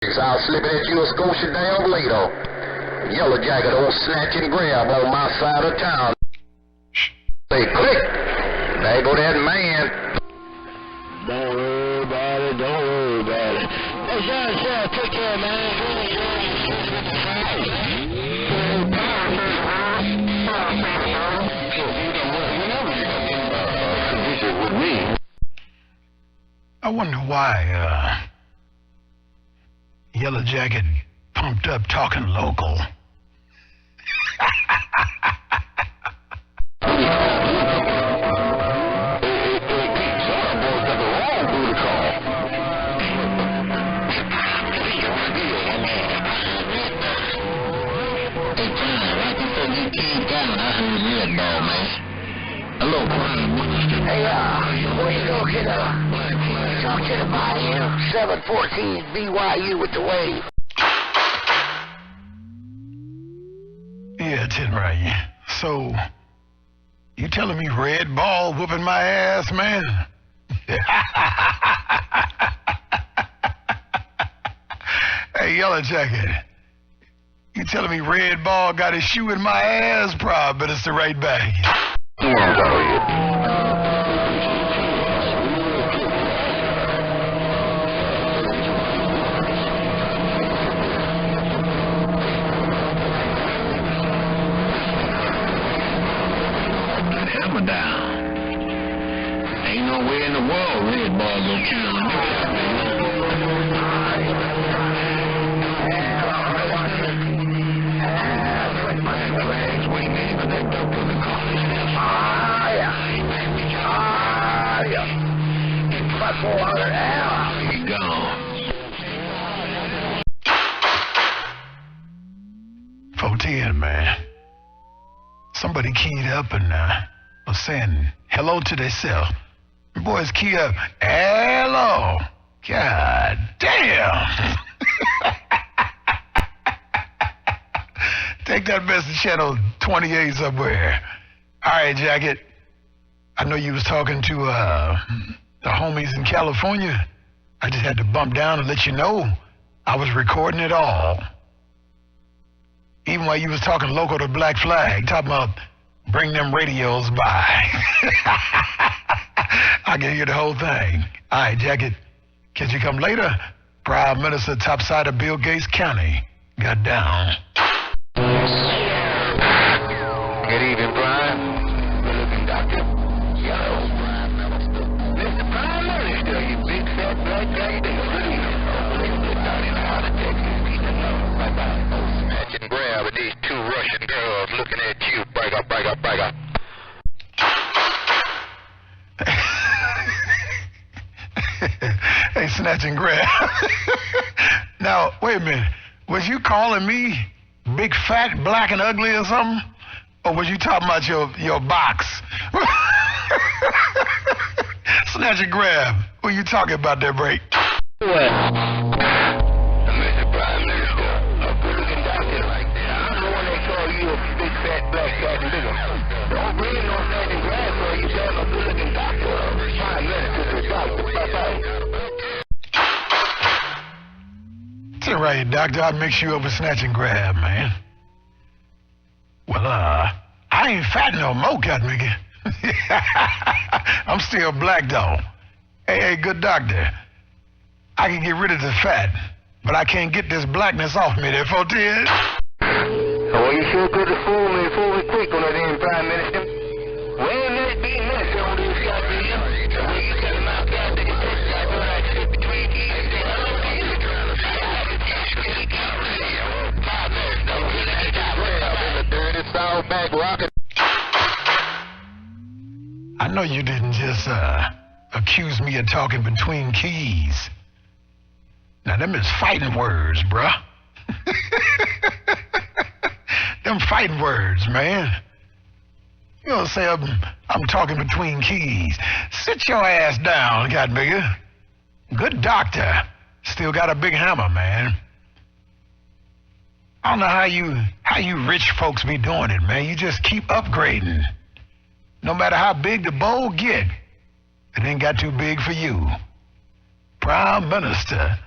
I'll slip it at you a Scotia down later. Yellow jacket, old snatch and grab on my side of town. Say click. There go that man. Don't worry about it, don't worry about it. Hey, John, take care, man. I wonder why, Yellow Jacket pumped up talking local. Hello, hey, where you looking, talking about here, 714 BYU with the wave. Yeah, Tin right. So, you telling me Red Ball whooping my ass, man? Hey, Yellow Jacket. You telling me Red Ball got his shoe in my ass? Probably, but it's the right bag. Hammer down. Ain't nowhere in the world Red Ball gonna kill him. He's gone. 410, man. Somebody keyed up and was saying hello to themselves. The boys key up. Hello. God damn. Take that message channel 28 somewhere. All right, Jacket. I know you was talking to the homies in California. I just had to bump down and let you know I was recording it all. Even while you was talking local to Black Flag, talking about bring them radios by. I can hear the whole thing. All right, Jacket. Can you come later? Prime Minister topside of Bill Gates County got down. Good evening, Prime. Good looking doctor. Yellow Prime Minister. Mr. Prime Minister, you big fat black guy. Snatch and grab with these two Russian girls looking at you. Break up, break up, break up. Hey, Snatch and Grab. Now, wait a minute. Was you calling me big, fat, black, and ugly or something? Or was you talking about your box? Snatch and Grab. What you talking about there, break? Mr. Prime Minister, a good-looking doctor like that. I'm the one that call you a big, fat, black, fat nigga. Don't bring no Snatch and Grab for you, damn a good-looking doctor. Prime Minister, the doctor. Bye-bye. It's all right, Doctor. I'll mix you up with Snatch and Grab, man. Well, I ain't fat no more, cat nigga. I'm still black, though. Hey, good doctor. I can get rid of the fat, but I can't get this blackness off me there, 410. Well, you sure could have fooled me quick on that end, Prime Minister. Well, let's be nice on this goddamn. When you got him out there, they can take that one I sit between these and say, hello, I know you didn't just accuse me of talking between keys. Now, them is fighting words, bruh. Them fighting words, man. You don't say I'm talking between keys. Sit your ass down, godbigger. Good doctor. Still got a big hammer, man. I don't know how you rich folks be doing it, man. You just keep upgrading. No matter how big the bowl get, it ain't got too big for you. Prime Minister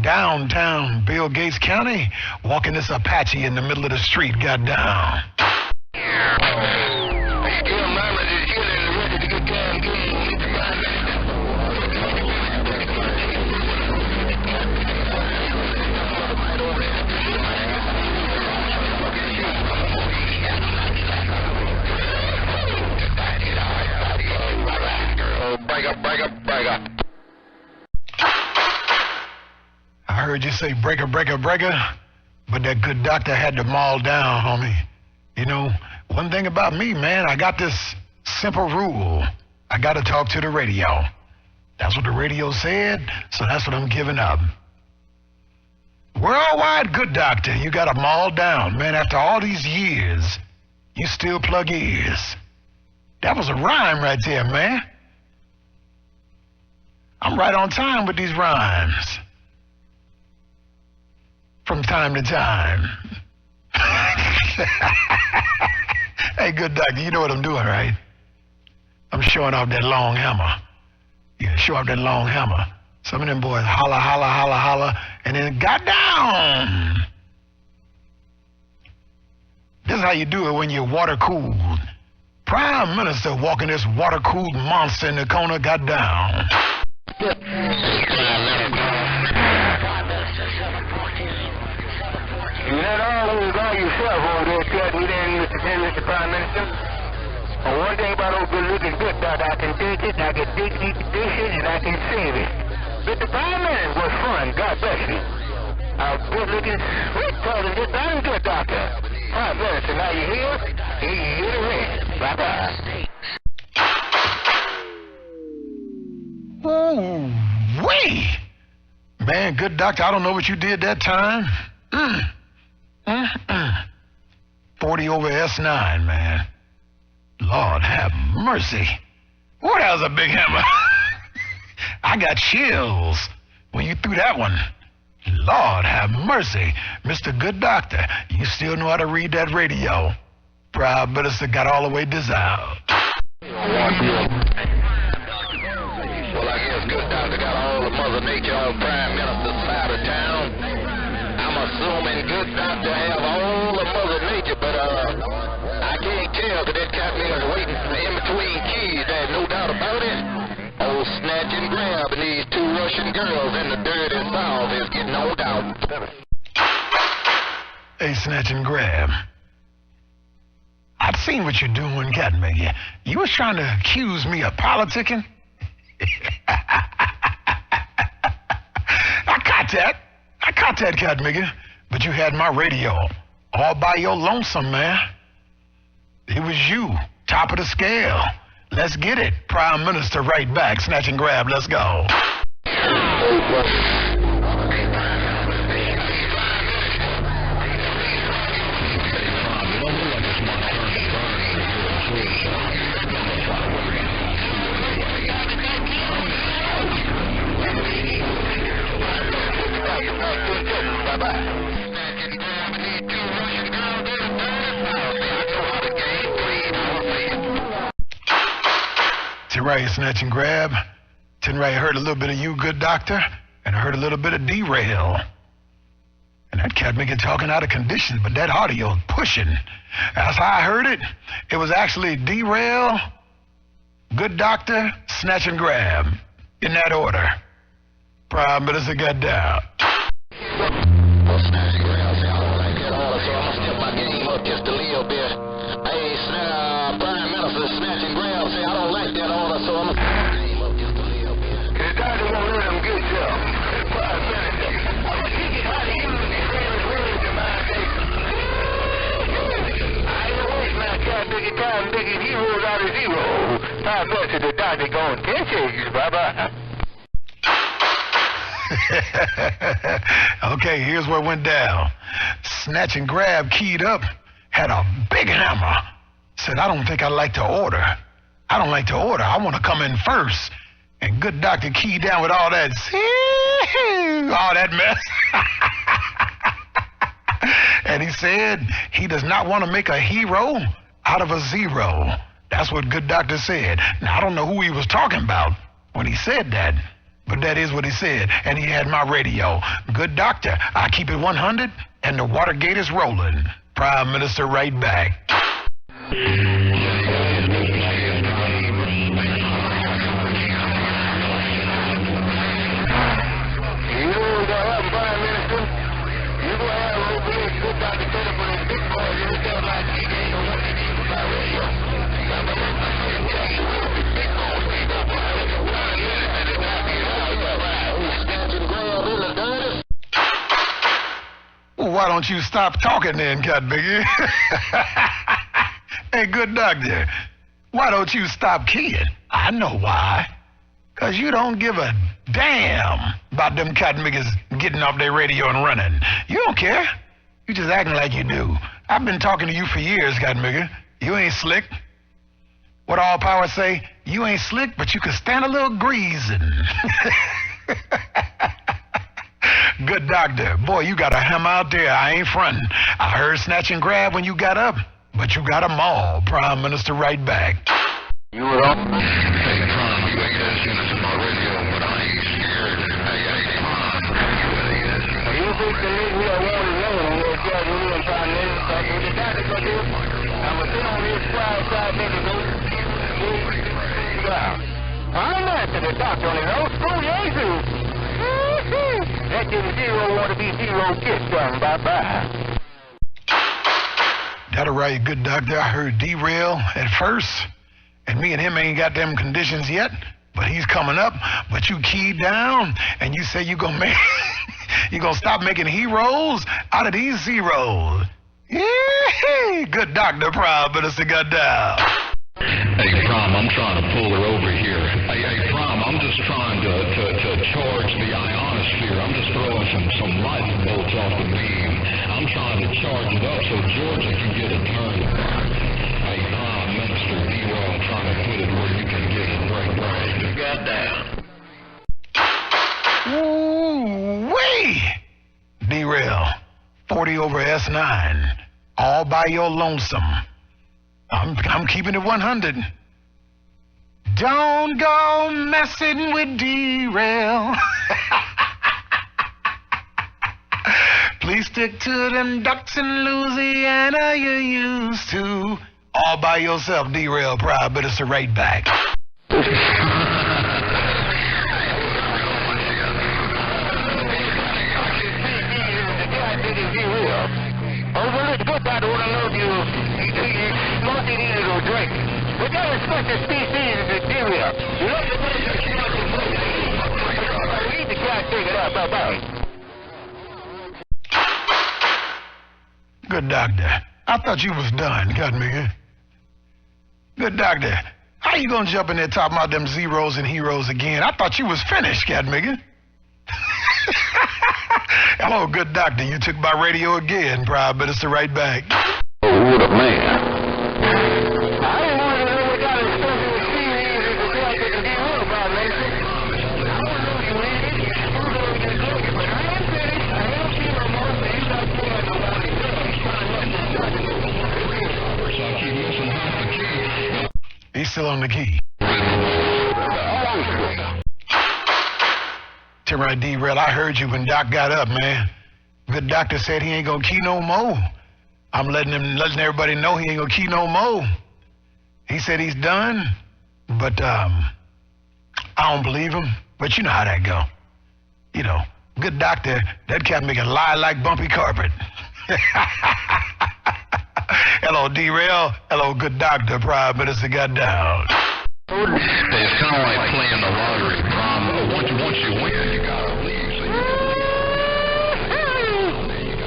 downtown Bill Gates County, walking this Apache in the middle of the street, got down. Breaker. I heard you say breaker, but that good doctor had them all down, homie. You know, one thing about me, man, I got this simple rule. I gotta talk to the radio. That's what the radio said, so that's what I'm giving up. Worldwide good doctor, you got them all down, man. After all these years, you still plug ears. That was a rhyme right there, man. I'm right on time with these rhymes. From time to time. Hey, good doctor, you know what I'm doing, right? I'm showing off that long hammer. Yeah, show off that long hammer. Some of them boys holler, and then got down. This is how you do it when you're water-cooled. Prime Minister walking this water-cooled monster in the corner got down. You let always all yourself over there, Cut. We didn't Mr. Prime Minister. One thing about old good-looking good doctor, I can take it, I can dig the dishes, and I can save it. But the Prime Minister was fun, God bless you. Good-looking, sweet-talking, good darn good doctor. Prime Minister, now you here, and you hear the rest. Bye-bye. Ooh, wait! Man, good doctor, I don't know what you did that time. 40 over S9, man. Lord have mercy. What that was a big hammer. I got chills when you threw that one. Lord have mercy. Mr. Good Doctor, you still know how to read that radio. Prime Minister got all the way dissolved. Well, I guess Good Doctor got all the Mother Nature on Prime Minister's side of town. I'm assuming Good Doctor have all the Mother Nature, but I can't tell that that cat is waiting in between keys. There's no doubt about it. Old Snatch and Grab and these two Russian girls in the dirty South is getting no doubt. Hey, Snatch and Grab. I've seen what you're doing, Catmiggy. You was trying to accuse me of politicking? I caught that, Catmiggy. But you had my radio all by your lonesome, man. It was you, top of the scale. Let's get it. Prime Minister right back. Snatch and Grab, let's go. Right, Snatch and Grab. Right, I heard a little bit of you, Good Doctor, and I heard a little bit of Derail. And that cat make it talking out of condition, but that audio pushing. That's how I heard it. It was actually Derail, Good Doctor, Snatch and Grab. In that order. Prime Minister got down. Well, Snatch and Grab, say I don't like that order, so I'm gonna step my game up just a little bit. Hey, Prime Minister, Snatch and Grab, say I don't like that order, so I'm gonna step my game up just a little bit. The doctor won't let him get you. Prime Minister, I'm gonna teach you how to use these famous words in my case. I ain't waste my time digging heroes out of zero. Prime Minister, the doctor gonna pinch you, bye-bye. Okay, here's what went down. Snatch and Grab keyed up, had a big hammer. Said, I don't think I like to order. I don't like to order. I want to come in first. And Good Doctor keyed down with all that mess. And he said he does not want to make a hero out of a zero. That's what Good Doctor said. Now, I don't know who he was talking about when he said that. But that is what he said, and he had my radio. Good doctor, I keep it 100, and the Watergate is rolling. Prime Minister right back. Why don't you stop talking then, Cat Biggie? Hey, good doctor, why don't you stop keying? I know why. 'Cause you don't give a damn about them Cat Biggies getting off their radio and running. You don't care. You just acting like you do. I've been talking to you for years, Cat Biggie. You ain't slick. What all power say? You ain't slick, but you can stand a little greasing. Good doctor. Boy, you got a hammer out there. I ain't fronting. I heard Snatch and Grab when you got up, but you got 'em all. Prime Minister right back. You were up? Hey, Prime, you ain't listening to my radio, but I ain't scared. Hey, Prime. You think the nigga we are wanting to know when we're judging you and trying to talk with the doctor for this? I'm going to sit on this side nigga, go. I'm not to the doctor on his own school, Jesus. That didn't zero want to be zero kids done. Bye-bye. That right, good doctor. I heard derail at first, and me and him ain't got them conditions yet, but he's coming up. But you keyed down, and you say you gonna make, you gonna stop making heroes out of these zeros. Yeah, good doctor, Prime Minister got down. Hey, Prime, I'm trying to pull her over here. Hey, Prime, I'm just trying to charge the ionosphere. I'm just throwing some lightning bolts off the beam. I'm trying to charge it up so Georgia can get a turn. Hey, Prime Minister, I'm trying to put it where you can get a break. Ooh, Goddamn. wait. Derail. 40 over S9. All by your lonesome. I'm keeping it 100. Don't go messing with derail. Please stick to them ducks in Louisiana you used to. All by yourself, derail, Prime Minister right back. Overlook good doctor want to know you smoking either or drink. We got to respect the species of the area. You know the we need to try to figure it out. Bye-bye. Good doctor. I thought you was done, got me. Good doctor. How you gonna jump in there talking about them zeros and heroes again? I thought you was finished, cat nigga. Hello, good doctor. You took my radio again, Prime Minister right back. Oh, what a man. I didn't want to know what kind of stuff you were seeing if it's like it can be real about, Mason. I don't know you read it. You don't know you can look it, but I am finished. I don't see no more, but you got to pull out the one that's So I keep missing half the key. He's still on the key. Tim right, D-Rail, I heard you when Doc got up, man. Good doctor said he ain't gonna key no more. I'm letting everybody know he ain't gonna key no more. He said he's done, but I don't believe him. But you know how that go. You know, good doctor, that cat make a lie like bumpy carpet. Hello, D-Rail. Hello, good doctor. Prime Minister got down. It's kind of like playing the lottery, Prime. Once you win, you gotta leave.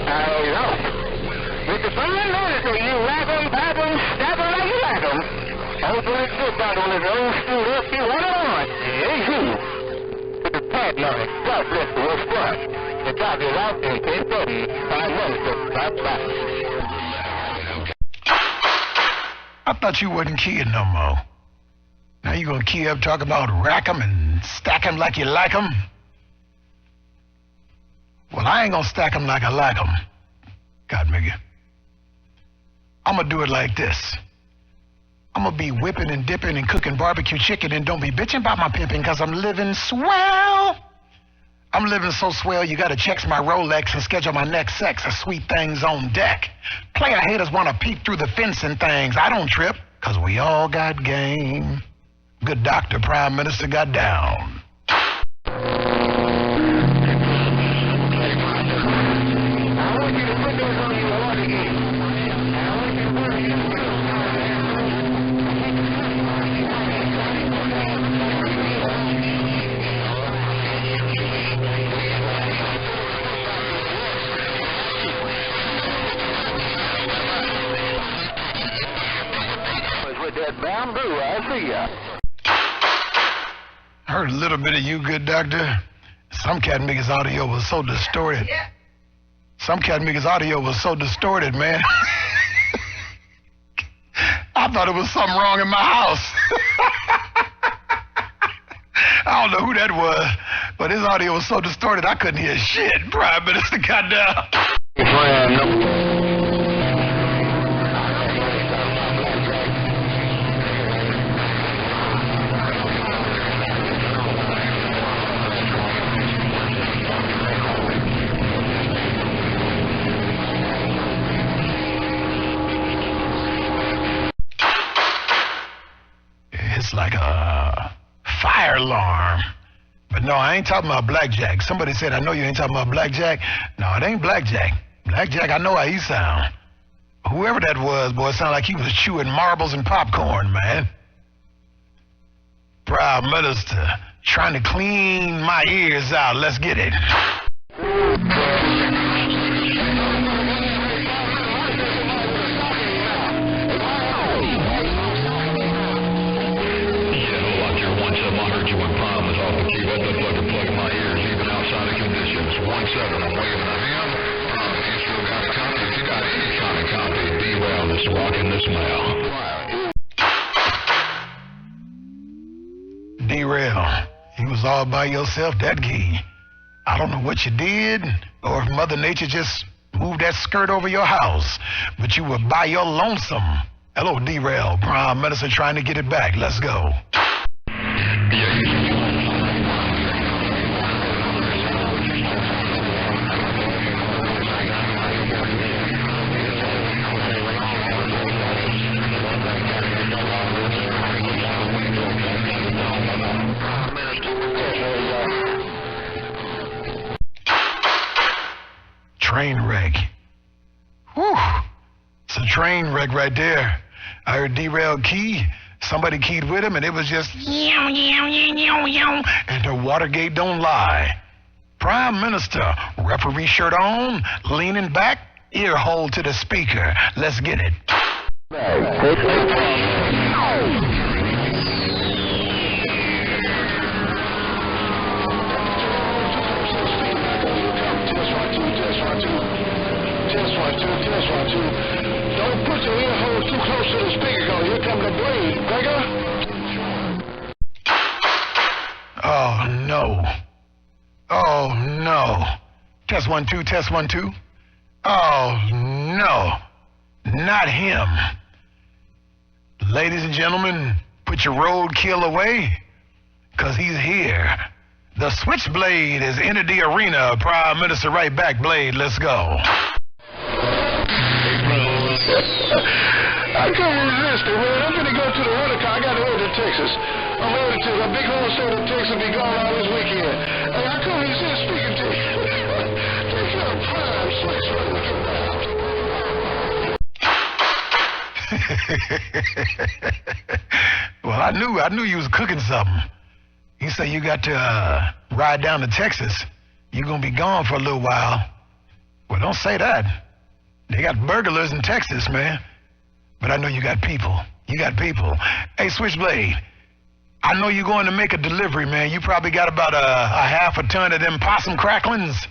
I know. With the fine notice that you whack 'em, pat 'em, stab 'em like you like 'em. Hopefully it's good about on his own scooter if you want it on. Here's you. With the pad notice. God bless the West Front. The top is out in 10:30. Prime Minister. Bye-bye. I thought you wasn't keying no more. Now you gonna key up talking about rack 'em and stack 'em like you like 'em? Well, I ain't gonna stack 'em like I like 'em. God, nigga. I'm gonna do it like this. I'm gonna be whipping and dipping and cooking barbecue chicken, and don't be bitching about my pimping, cause I'm living swell. I'm living so swell, you gotta check my Rolex and schedule my next sex. A sweet things on deck. Player haters wanna peek through the fencing things. I don't trip, cause we all got game. Good doctor, Prime Minister got down. Bamboo, I see ya. Heard a little bit of you, good doctor. Some cat niggas' audio was so distorted. Some cat niggas' audio was so distorted, man. I thought it was something wrong in my house. I don't know who that was, but his audio was so distorted I couldn't hear shit. Prime Minister got down. It's like a fire alarm. But no, I ain't talking about blackjack. Somebody said, I know you ain't talking about blackjack. No, it ain't blackjack. Blackjack, I know how he sound. Whoever that was, boy, it sounded like he was chewing marbles and popcorn, man. Prime Minister, trying to clean my ears out. Let's get it. Derail, you was all by yourself that key. I don't know what you did, or if Mother Nature just moved that skirt over your house, but you were by your lonesome. Hello, Derail, Prime Minister trying to get it back. Let's go. Train wreck. Whew. It's a train wreck right there. I heard Derail key. Somebody keyed with him, and it was just yow, yow, yow, yow, yow. And the Watergate don't lie. Prime Minister, referee shirt on, leaning back, ear hole to the speaker. Let's get it. Test one, two. Don't put your ear hole too close to the speaker, because here comes the blade. Gregor? Oh, no. Oh, no. Test 1 2, test 1 2. Oh, no. Not him. Ladies and gentlemen, put your roadkill away, because he's here. The Switchblade has entered the arena. Prime Minister right back, Blade. Let's go. I couldn't resist it, man. I'm gonna go to the rental car. I got to go to Texas. I'm headed to a big wholesale in Texas. Be gone all this weekend. Hey, I couldn't resist speaking to you. Take care of Prime Switchblade. Well, I knew you was cooking something. You say you got to ride down to Texas. You're gonna be gone for a little while. Well, don't say that. They got burglars in Texas, man. But I know you got people. You got people. Hey, Switchblade, I know you're going to make a delivery, man. You probably got about a half a ton of them possum cracklings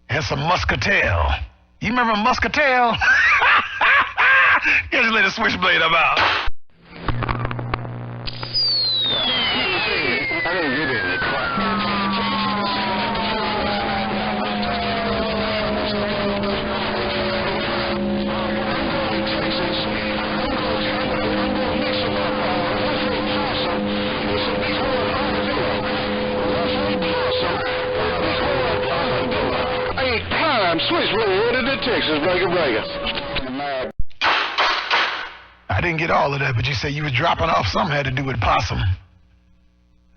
and some muscatel. You remember muscatel? Just let the Switchblade about. I didn't get it in the car. time. Switchblade headed to Texas. Breaker. I didn't get all of that, but you said you was dropping off something had to do with possum.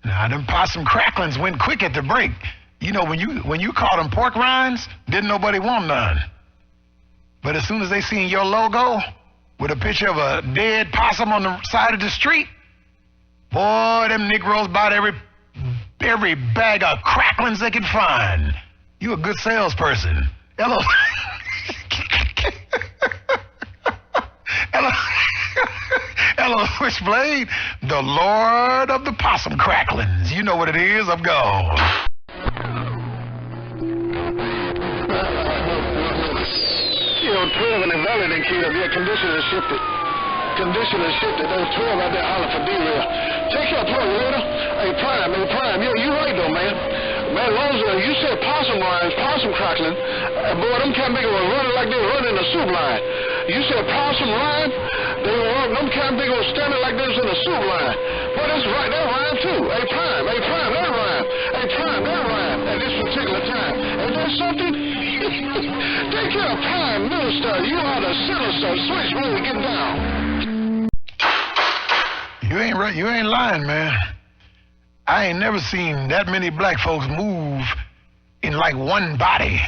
Now, them possum cracklings went quick at the break. You know, when you caught them pork rinds, didn't nobody want none. But as soon as they seen your logo with a picture of a dead possum on the side of the street, boy, them Negroes bought every bag of cracklings they could find. You a good salesperson. Hello. Hello, Switchblade, the Lord of the Possum Cracklings. You know what it is. I'm gone. You know, 12 in the valley then keyed up. Yeah, conditioning shifted. Those 12 out there hollering for D-Rail. Take your plug, Rita. Hey, Prime. Yeah, you right, though, man. Man, long as you said possum rinds, possum crackling, boy, them kind of niggas were running like they were running a soup line. You said possum line, them kind of niggas were standing like they was in a soup line. Boy, that's right, that rhyme too. Hey, Prime, that rhyme. Hey, Prime, that rhyme at this particular time. Is that something? Take care of Prime Minister. You are the sinister. Switchblade, get down. You ain't right. You ain't lying, man. I ain't never seen that many black folks move in like one body.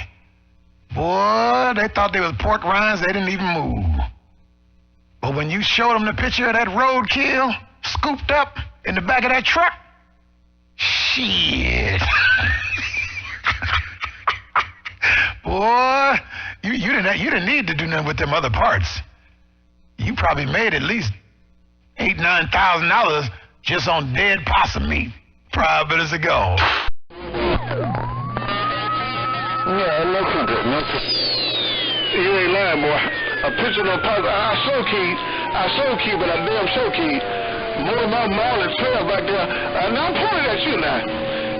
Boy, they thought they was pork rinds. They didn't even move. But when you showed them the picture of that roadkill scooped up in the back of that truck, shit. Boy, you didn't need to do nothing with them other parts. You probably made at least $8,000-9,000 just on dead possum meat 5 minutes ago. Yeah, listen to it. You ain't lying, boy. A picture of possum. I so key, but I damn so key. More of my mall and 12 back there. Now I'm pointing at you now.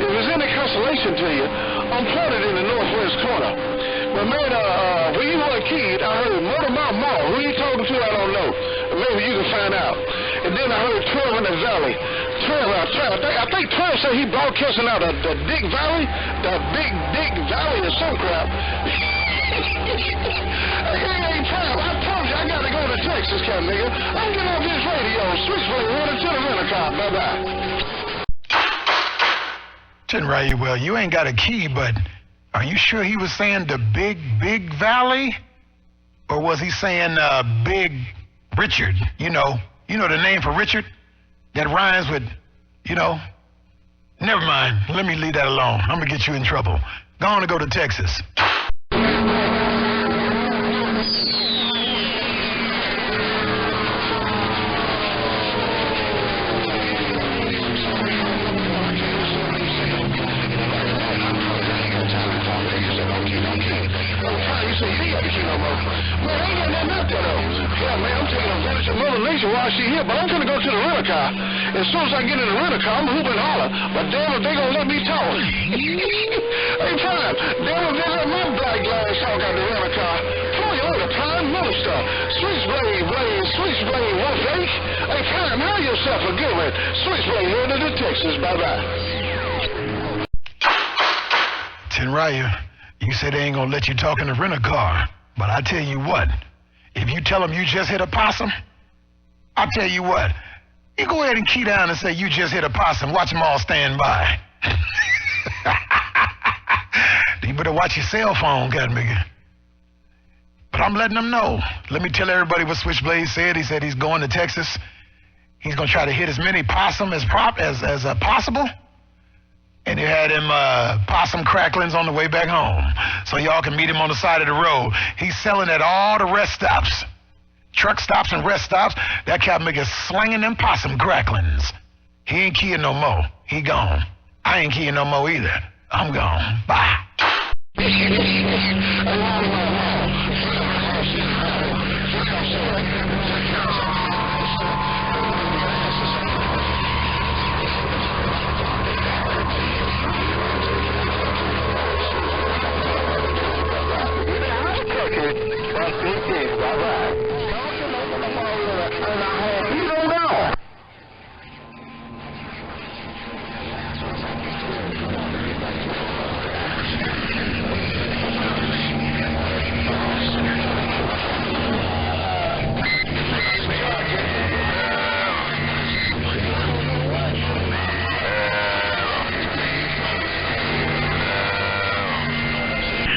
If there's any consolation to you, I'm pointed in the northwest corner. But man, when you were a kid, I heard Motormount Mall. Who you talking to, I don't know. Maybe you can find out. And then I heard 12 in the valley. 12. I think 12 said he broadcasting out the Dick Valley, the Big Dick Valley or some crap. Hey, Trav, I told you I gotta go to Texas, cat nigga. I'm getting off this radio. Switchblade, running to the rent-a-car. Bye-bye. Right, well, you ain't got a key, but are you sure he was saying the Big Valley? Or was he saying Big Richard? You know the name for Richard? That rhymes with, never mind. Let me leave that alone. I'm going to get you in trouble. Go on and go to Texas. While she here, but I'm gonna go to the rent-a-car. As soon as I get in the rent-a-car, I'm hooping and holler. But damn if they gonna let me talk. Hey, Prime, damn if they let my black glass talk out the rent-a-car. Boy, you're the Prime Minister. Switchblade, what fake? Hey, Prime, have yourself a good one. Switchblade headed to Texas. Bye-bye. Raya, you said they ain't gonna let you talk in the rent-a-car. But I tell you what, if you tell them you just hit a possum, I'll tell you what, you go ahead and key down and say you just hit a possum. Watch them all stand by. You better watch your cell phone, Godmigger. But I'm letting them know. Let me tell everybody what Switchblade said. He said he's going to Texas. He's going to try to hit as many possum as possible. And he had him possum cracklings on the way back home. So y'all can meet him on the side of the road. He's selling at all the rest stops. Truck stops and rest stops. That cat nigga slinging them possum cracklings. He ain't keying no more. He gone. I ain't keying no more either. I'm gone. Bye.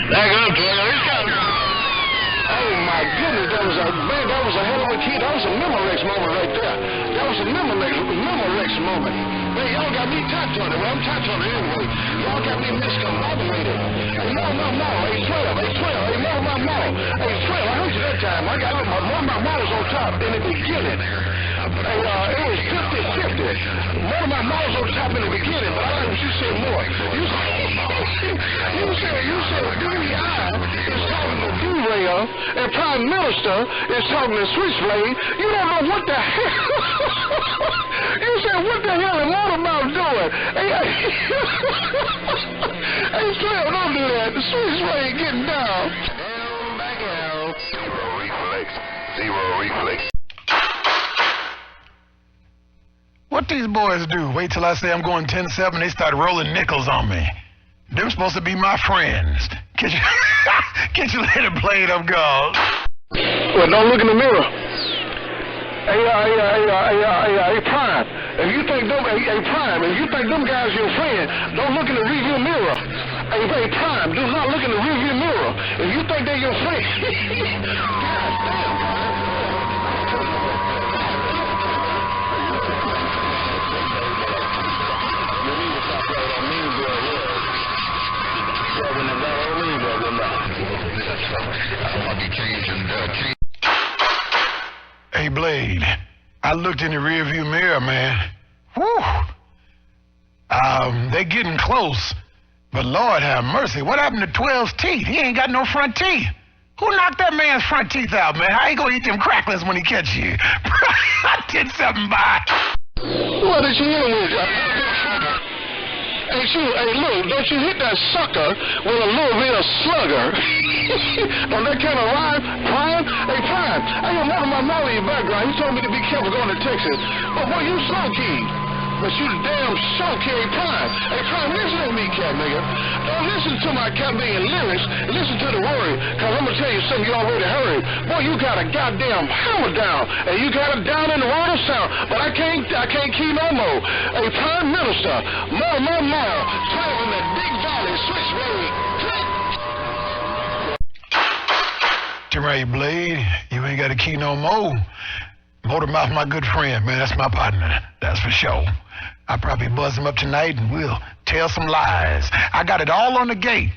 Back up, Joel. Oh my goodness, that was a hell of a kid. That was a Memorex moment right there. That was a Memorex moment. Man, y'all got me touched on it. Well, I'm touched on it anyway. Y'all got me miscombobulated. Hey, more, hey, 12, hey, more. Hey, 12, I heard you that time. I got more was on top in the beginning. Hey, it was 50-50. More was on top in the beginning, but I like what you said more. You said DEI is talking to D-Rail and Prime Minister is talking to Switchblade. You don't know what the hell. You said, what the hell is Motormouth doing? Hey, Slim, don't do that. The Switchblade getting down. Down, back out. Zero reflex. What these boys do? Wait till I say I'm going 10-7, they start rolling nickels on me. They're supposed to be my friends. Get your little blade of gold. Well, don't look in the mirror. Hey, Prime. If you think them guys your friend, don't look in the rearview mirror. Hey, Prime, do not look in the rearview mirror. If you think they're your friend. God damn, Prime. Hey, Blade, I looked in the rearview mirror, man. Whew. They're getting close. But Lord have mercy, what happened to 12's teeth? He ain't got no front teeth. Who knocked that man's front teeth out, man? How you gonna eat them cracklers when he catch you? I did something by. What did you hit him with? Hey, look, don't you hit that sucker with a little bit of slugger. On that kind of rhyme, Prime? Hey, Prime, I got one of my mouth in your background. He told me to be careful going to Texas. But boy, you slow key. But you damn slow key, hey, Prime. Hey, Prime, listen to me, cat nigga. Don't listen to my cat being lyrics. Listen to the word. Because I'm going to tell you something you already heard. Boy, you got a goddamn hammer down. And you got it down in the word of sound. But I can't keep no more. Hey, Prime Minister, more. Traveling that big valley, Switchblade. Right, Blade, you ain't got a key no more. Motormouth, my good friend, man, that's my partner. That's for sure. I'll probably buzz him up tonight and we'll tell some lies. I got it all on the gate.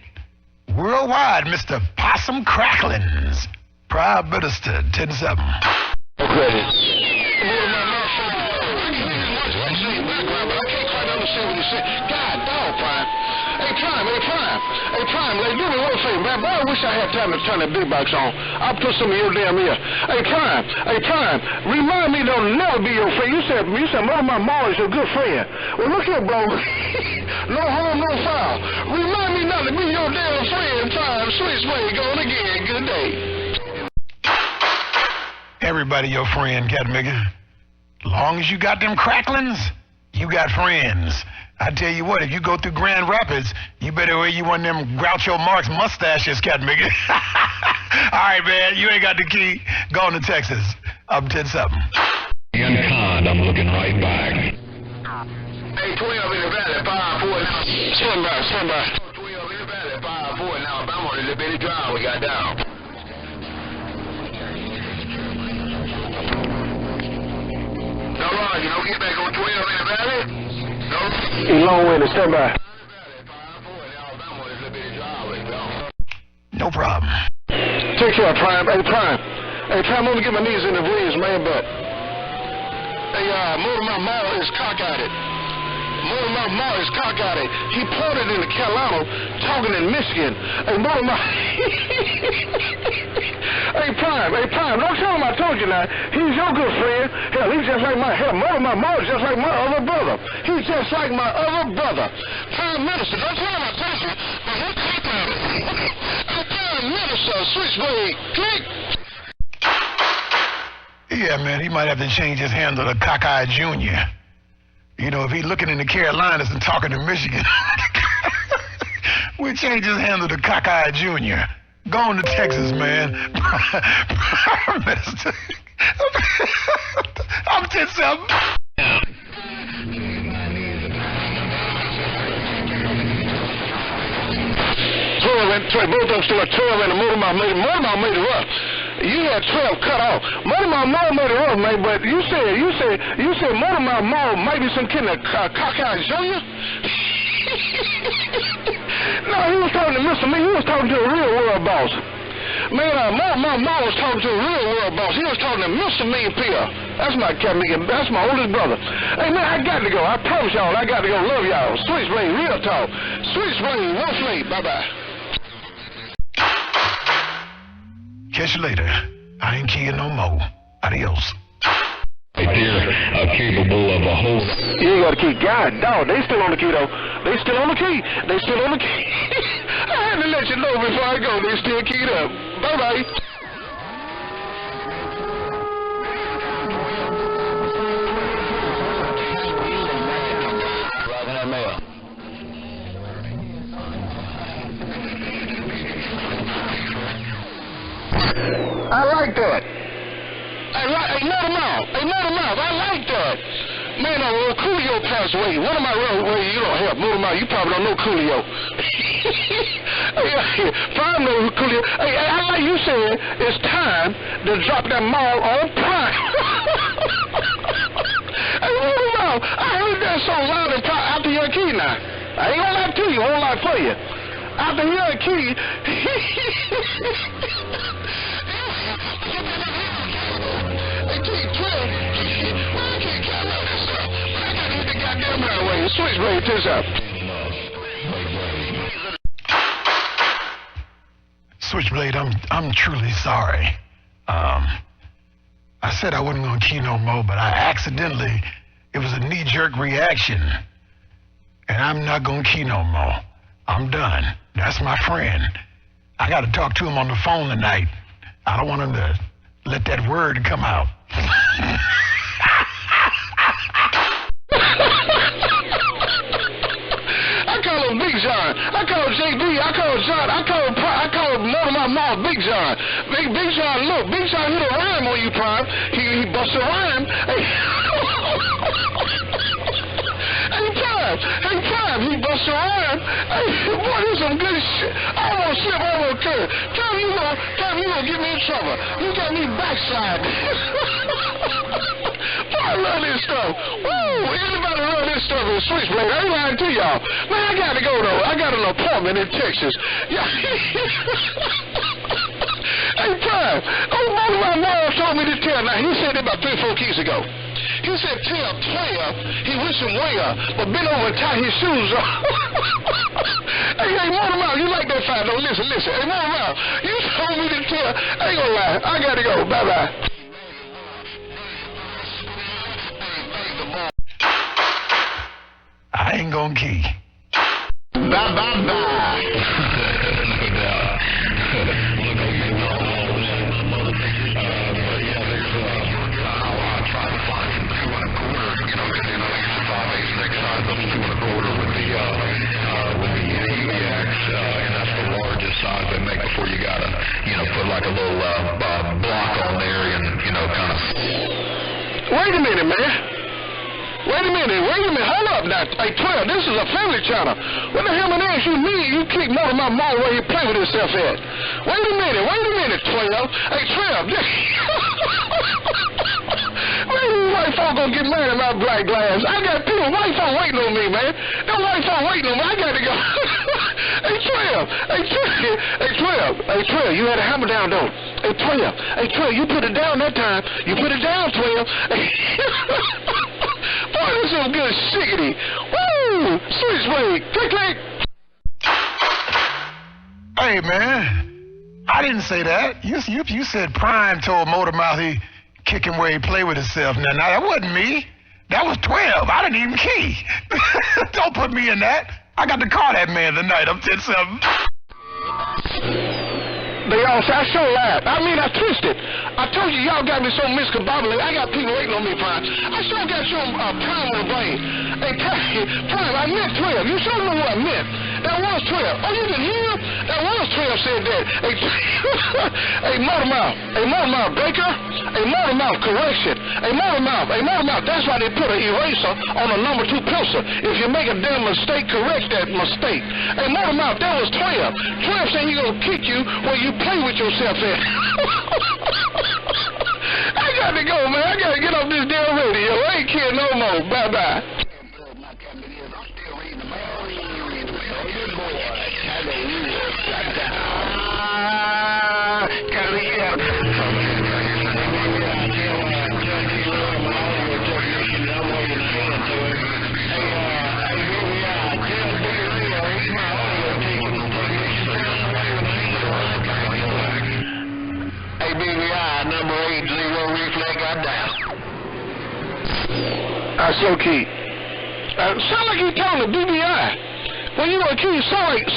Worldwide, Mr. Possum Cracklins. Prime Minister, 10-7. Okay. God, dog, Prime. Hey, Prime, like, do me one favor, man. Boy, I wish I had time to turn that big box on. I'll put some of your damn ear. Hey, Prime, remind me don't never be your friend. You said one of my mom is your good friend. Well, look here, bro. No harm, no foul. Remind me not to be your damn friend, Prime. Switchblade going again. Good day. Everybody your friend, Cat Migger. Long as you got them cracklins, you got friends. I tell you what, if you go through Grand Rapids, you better wear you one of them Groucho Marx mustaches, Cat Migger. All right, man, you ain't got the key. Going to Texas. I'm 10-7. I'm looking right back. Hey, 12 in the valley, 5-4 now. Stand by. 12 in the valley, 5-4 now. I'm on a little bitty drive we got down. No, Ron, you don't get back on 12 in the valley? No. Long way to stand by. No problem. Take care, Prime. Hey, Prime, I'm gonna get my knees in the breeze, man, but hey, Motormouth Mall is cockeyed. Motormouth Mall is cockeyed. He pointed into Carolina, talking in Michigan. Hey, Motormouth. Hey, Prime, don't tell him I told you now. He's your good friend. Hell, he's just like Motormouth Mall is just like my other brother. He's just like my other brother. Prime Minister, don't tell him I told you. But he'll click on it. Prime Minister, Switchblade, click. Yeah, man, he might have to change his handle to Cockeye Jr. You know, if he's looking in the Carolinas and talking to Michigan, we'll change his handle to Cockeye Jr. Going to Texas, man. I'm 10-7. 12 and 12. Both of them still at 12 and the Motor Mouth made it rough. You had 12 cut off. Motor Mouth made it rough, man. But you said Motor Mouth maybe some kind of cockeyed junior. No, he was talking to Mr. Me. He was talking to a real world boss. Man, my mom was talking to a real world boss. He was talking to Mr. Me P. That's my cat, that's my oldest brother. Hey, man, I got to go. I promise y'all, I got to go. Love y'all. Switchblade, real talk. Switchblade, rough late. Bye-bye. Catch you later. I ain't keying no more. Adios. Right there, capable of a whole... You ain't got to key. God, dog, they still on the key, though. They still on the key. They still on the key. I had to let you know before I go. They still keyed up. Bye-bye. I like that. Another mouth. I like that. Man, Coolio passed away. One of my you don't have Motor Mouth. You probably don't know Coolio. Prime knows Coolio. Hey, I like you said it's time to drop that mall on Prime. Hey, Motor Mouth, I heard that so loud and proud after your key now. I ain't gonna lie to you. I won't lie for you. After your key. Switchblade, this up. Switchblade, I'm truly sorry. I said I wasn't gonna key no more, but I accidentally, it was a knee-jerk reaction. And I'm not gonna key no more. I'm done. That's my friend. I gotta talk to him on the phone tonight. I don't want him to let that word come out. I call him Big John. I call JB. I call John. I call Motor Mouth Big John. Big John, look. Big John hit a rhyme on you, Prime. He bust a rhyme. Hey. Hey, Prime, he bust a rhyme. Hey, boy, this is some good shit. I almost slip over a curve. Prime, you gonna get me in trouble. You got me backslide. Boy, I love this stuff. Woo! Anybody love this stuff in Switchblade? I ain't lying to y'all. Man, I gotta go, though. I got an appointment in Texas. Yeah. Hey, Prime, one of my moms told me to tell. Now, he said it about 3 or 4 keys ago. He said, tell 12, he wish him well, but bend over and tie his shoes on. Hey, Motor Mouth, you like that fight? No, listen. Hey, Motor Mouth, you told me to tell. I ain't gonna lie. I gotta go. Bye-bye. I ain't gonna key. Bye. No doubt. Size they make before you gotta, put like a little block on there and, kind of. Wait a minute, man. Hold up now. Hey, 12, this is a family channel. What the hell man ass you mean? You kick Motor Mouth Mall where he play with himself at? Wait a minute, 12. Hey, 12. Man, these white folk gonna get mad at my black glass. I got people, white folk waiting on me, man. Them white folk waiting on me. I gotta go. Hey, 12, you had a hammer down, though. Hey, 12, you put it down that time. You put it down, 12. Boy, this is some good shiggity. Woo! Switchblade, click. Hey, man, I didn't say that. You said Prime told Motor Mouth he kick him where he play with himself. Now, that wasn't me. That was 12. I didn't even key. Don't put me in that. I got to call that man tonight. I'm 10-7. They all say, I sure lied. I mean, I twisted. I told you, y'all got me so miscombobulated. I got people waiting on me, Prime. I sure got you Prime on the brain. Hey, Prime, I meant 12. You sure know what I meant. That was 12. Oh, you didn't hear him? That was 12 said that. A motor breaker, a motor correction, a motor that's why they put an eraser on a number 2 pencil. If you make a damn mistake, correct that mistake. A motor that was 12. 12 saying he gonna kick you when you play with yourself at. I got to go, man. I got to get off this damn radio. I ain't kidding no more. Bye-bye. Number 80 reflex got down. I so key. Sound like he talking to BBI. When you were a kid, sound like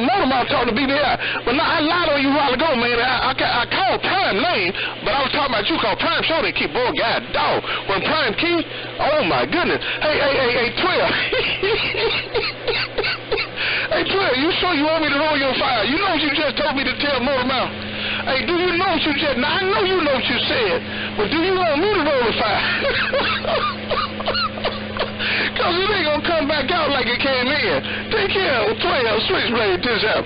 Motormouth talking to BBI. But now I lied on you a while ago, man. I called Prime name, but I was talking about you called Prime show. They keep boy God dog. When Prime key, oh my goodness. Hey, 12. Hey, 12, you sure you want me to roll your fire? You know what you just told me to tell Motormouth? Hey, do you know what you said? Now, I know you know what you said, but do you want me to roll the fire? Because it ain't going to come back out like it came in. Take care of 12, Switchblade, this out.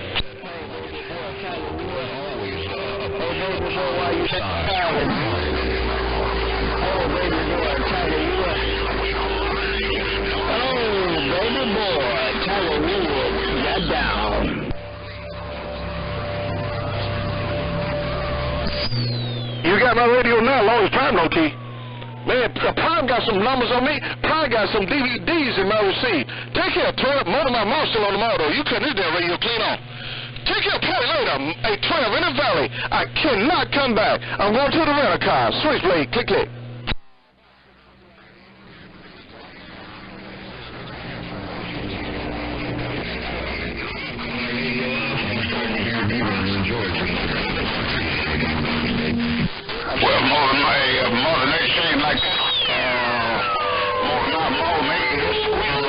You got my radio now, as long as Prime don't key. Man, Prime got some numbers on me. Prime got some DVDs in my receipt. Take care, 12. Motor my mouth still on the motor. You couldn't hit that radio clean off. Take care, play later. A 12 in the valley. I cannot come back. I'm going to the rental car. Switchblade, click, click. Well, Mother Nature ain't like that. More, make it a squeal.